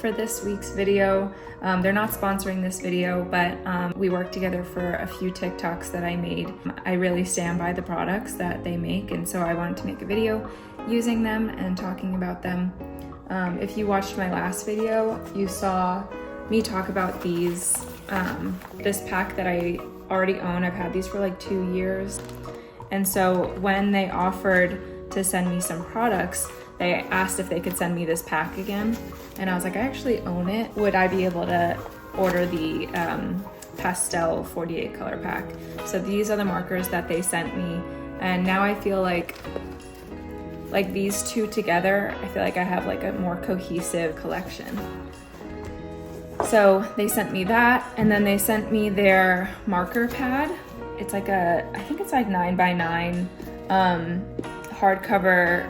for this week's video. They're not sponsoring this video, but we worked together for a few TikToks that I made. I really stand by the products that they make, and so I wanted to make a video using them and talking about them. If you watched my last video, you saw me talk about these, this pack that I already own. I've had these for like 2 years. And so when they offered to send me some products, they asked if they could send me this pack again. And I was like, I actually own it. Would I be able to order the pastel 48 color pack? So these are the markers that they sent me. And now I feel like these two together, I feel like I have like a more cohesive collection. So they sent me that, and then they sent me their marker pad. It's like I think it's like 9x9 hardcover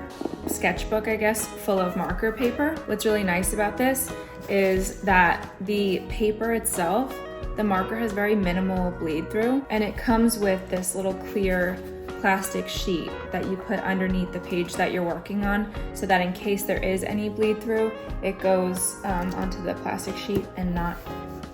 sketchbook, I guess, full of marker paper. What's really nice about this is that the paper itself, the marker has very minimal bleed through, and it comes with this little clear plastic sheet that you put underneath the page that you're working on, so that in case there is any bleed through, it goes onto the plastic sheet and not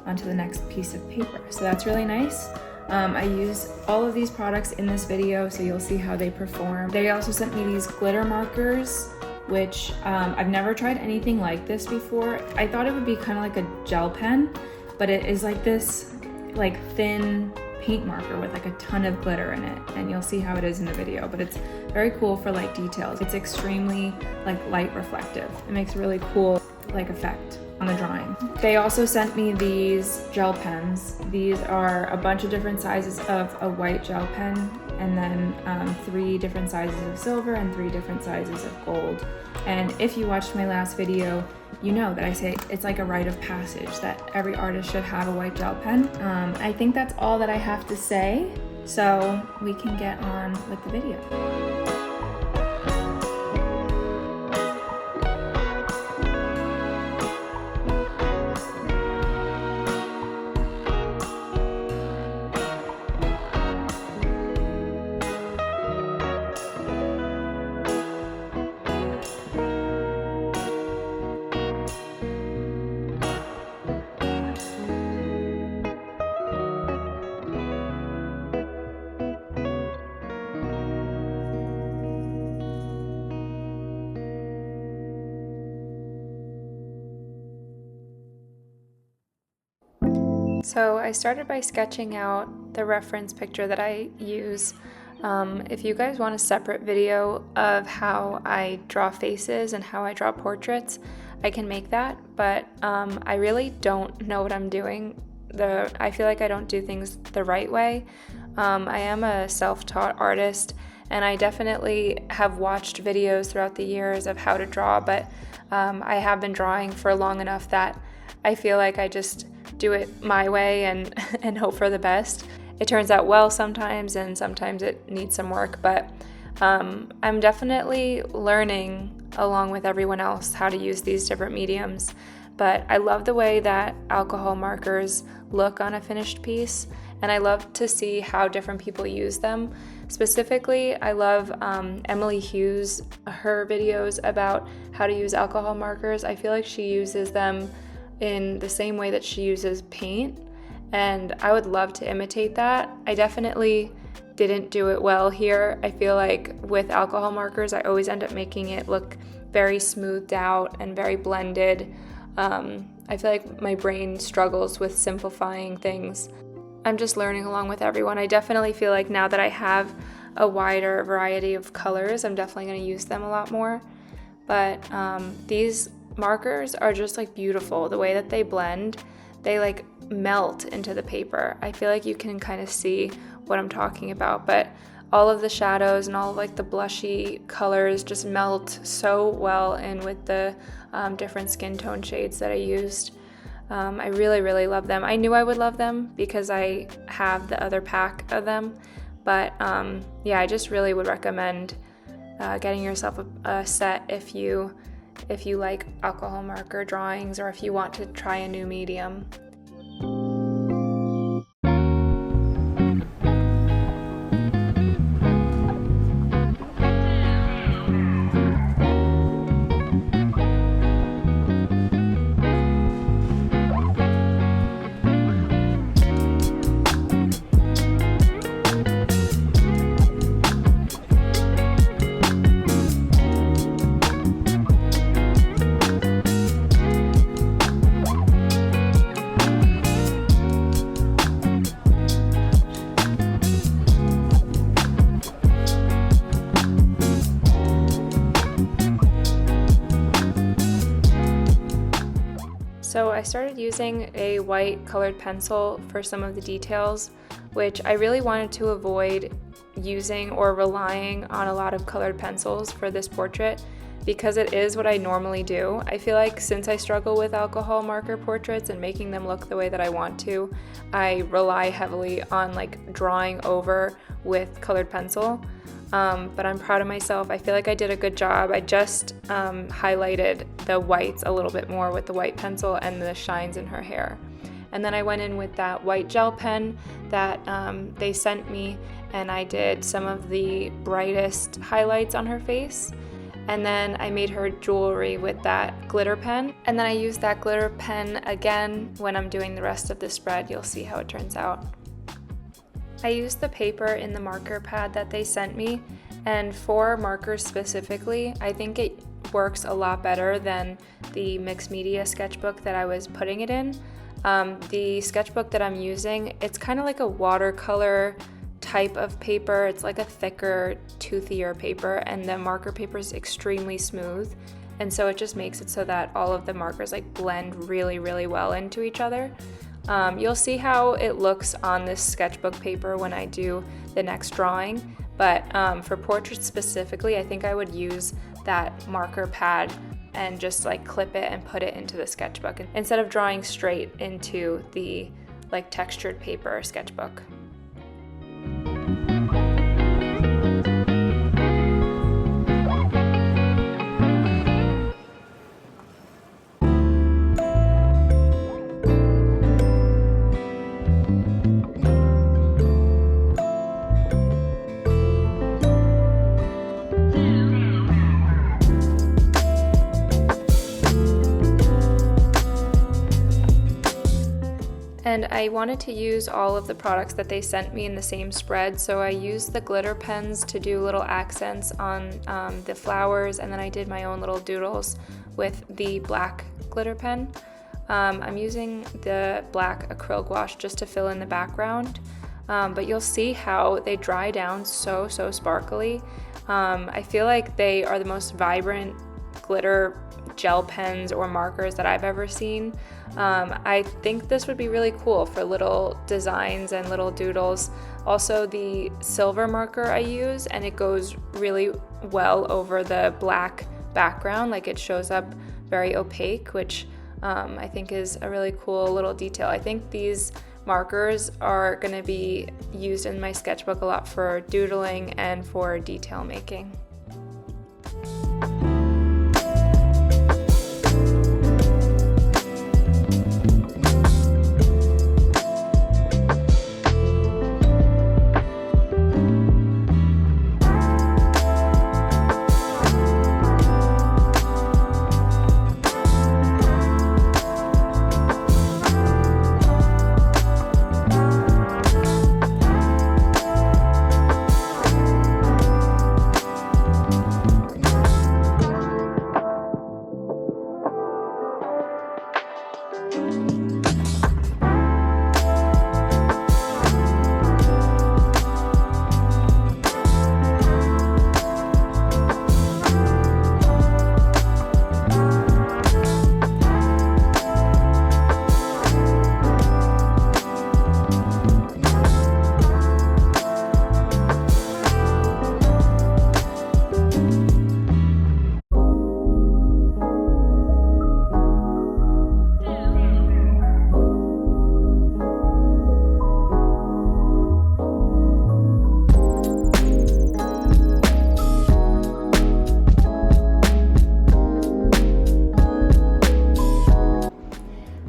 onto the next piece of paper. So that's really nice. I use all of these products in this video, so you'll see how they perform. They also sent me these glitter markers, which I've never tried anything like this before. I thought it would be kind of like a gel pen, but it is like this like thin paint marker with like a ton of glitter in it, and you'll see how it is in the video, but it's very cool for like details. It's extremely like light reflective. It makes a really cool like effect on the drawing. They also sent me these gel pens. These are a bunch of different sizes of a white gel pen, and then 3 different sizes of silver and 3 different sizes of gold. And if you watched my last video, you know that I say it's like a rite of passage that every artist should have a white gel pen. I think that's all that I have to say, so we can get on with the video. So I started by sketching out the reference picture that I use. If you guys want a separate video of how I draw faces and how I draw portraits, I can make that, but I really don't know what I'm doing. I feel like I don't do things the right way. I am a self-taught artist, and I definitely have watched videos throughout the years of how to draw, but I have been drawing for long enough that I feel like I just do it my way and hope for the best. It turns out well sometimes, and sometimes it needs some work, but I'm definitely learning along with everyone else how to use these different mediums. But I love the way that alcohol markers look on a finished piece, and I love to see how different people use them. Specifically, I love Emily Hughes, her videos about how to use alcohol markers. I feel like she uses them in the same way that she uses paint, and I would love to imitate that. I definitely didn't do it well here. I feel like with alcohol markers, I always end up making it look very smoothed out and very blended. I feel like my brain struggles with simplifying things. I'm just learning along with everyone. I definitely feel like now that I have a wider variety of colors, I'm definitely going to use them a lot more. But these markers are just like beautiful. The way that they blend, they like melt into the paper. I feel like you can kind of see what I'm talking about, but all of the shadows and all of like the blushy colors just melt so well in with the different skin tone shades that I used. I really love them. I knew I would love them because I have the other pack of them, but yeah, I just really would recommend getting yourself a set if you like alcohol marker drawings, or if you want to try a new medium. So I started using a white colored pencil for some of the details, which I really wanted to avoid using or relying on a lot of colored pencils for this portrait because it is what I normally do. I feel like since I struggle with alcohol marker portraits and making them look the way that I want to, I rely heavily on like drawing over with colored pencil. But I'm proud of myself. I feel like I did a good job. I just highlighted the whites a little bit more with the white pencil and the shines in her hair. And then I went in with that white gel pen that they sent me, and I did some of the brightest highlights on her face. And then I made her jewelry with that glitter pen. And then I used that glitter pen again when I'm doing the rest of the spread. You'll see how it turns out. I used the paper in the marker pad that they sent me, and for markers specifically, I think it works a lot better than the mixed media sketchbook that I was putting it in. The sketchbook that I'm using, it's kind of like a watercolor type of paper. It's like a thicker, toothier paper, and the marker paper is extremely smooth, and so it just makes it so that all of the markers like blend really, really well into each other. You'll see how it looks on this sketchbook paper when I do the next drawing, but for portraits specifically, I think I would use that marker pad and just like clip it and put it into the sketchbook instead of drawing straight into the like textured paper sketchbook. And I wanted to use all of the products that they sent me in the same spread, so I used the glitter pens to do little accents on the flowers, and then I did my own little doodles with the black glitter pen. I'm using the black acrylic gouache just to fill in the background, but you'll see how they dry down so sparkly. I feel like they are the most vibrant glitter gel pens or markers that I've ever seen. I think this would be really cool for little designs and little doodles. Also, the silver marker I use, and it goes really well over the black background, like it shows up very opaque, which I think is a really cool little detail. I think these markers are going to be used in my sketchbook a lot for doodling and for detail making.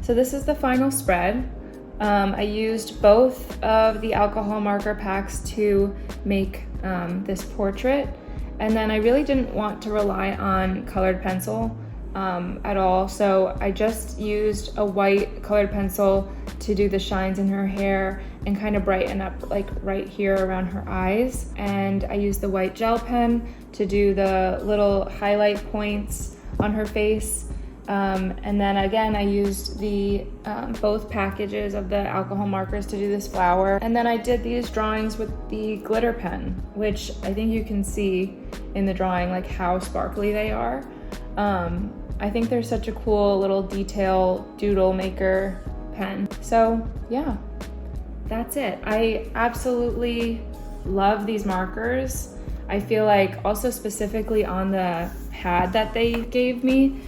So this is the final spread. I used both of the alcohol marker packs to make this portrait, and then I really didn't want to rely on colored pencil at all, so I just used a white colored pencil to do the shines in her hair and kind of brighten up like right here around her eyes, and I used the white gel pen to do the little highlight points on her face. And then again, I used the both packages of the alcohol markers to do this flower. And then I did these drawings with the glitter pen, which I think you can see in the drawing like how sparkly they are. I think they're such a cool little detail doodle maker pen. So yeah, that's it. I absolutely love these markers. I feel like also specifically on the pad that they gave me,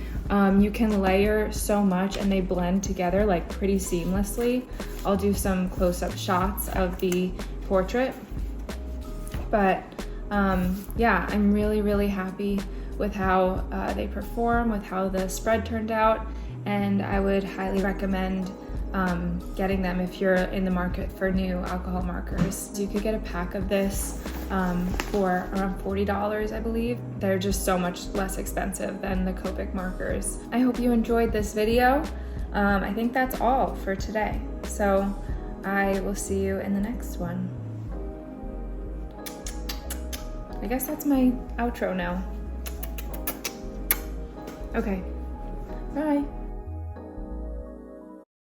you can layer so much and they blend together like pretty seamlessly. I'll do some close-up shots of the portrait. But yeah, I'm really happy with how they perform, with how the spread turned out, and I would highly recommend getting them if you're in the market for new alcohol markers. You could get a pack of this for around $40, I believe. They're just so much less expensive than the Copic markers. I hope you enjoyed this video. I think that's all for today. So I will see you in the next one. I guess that's my outro now. Okay, bye.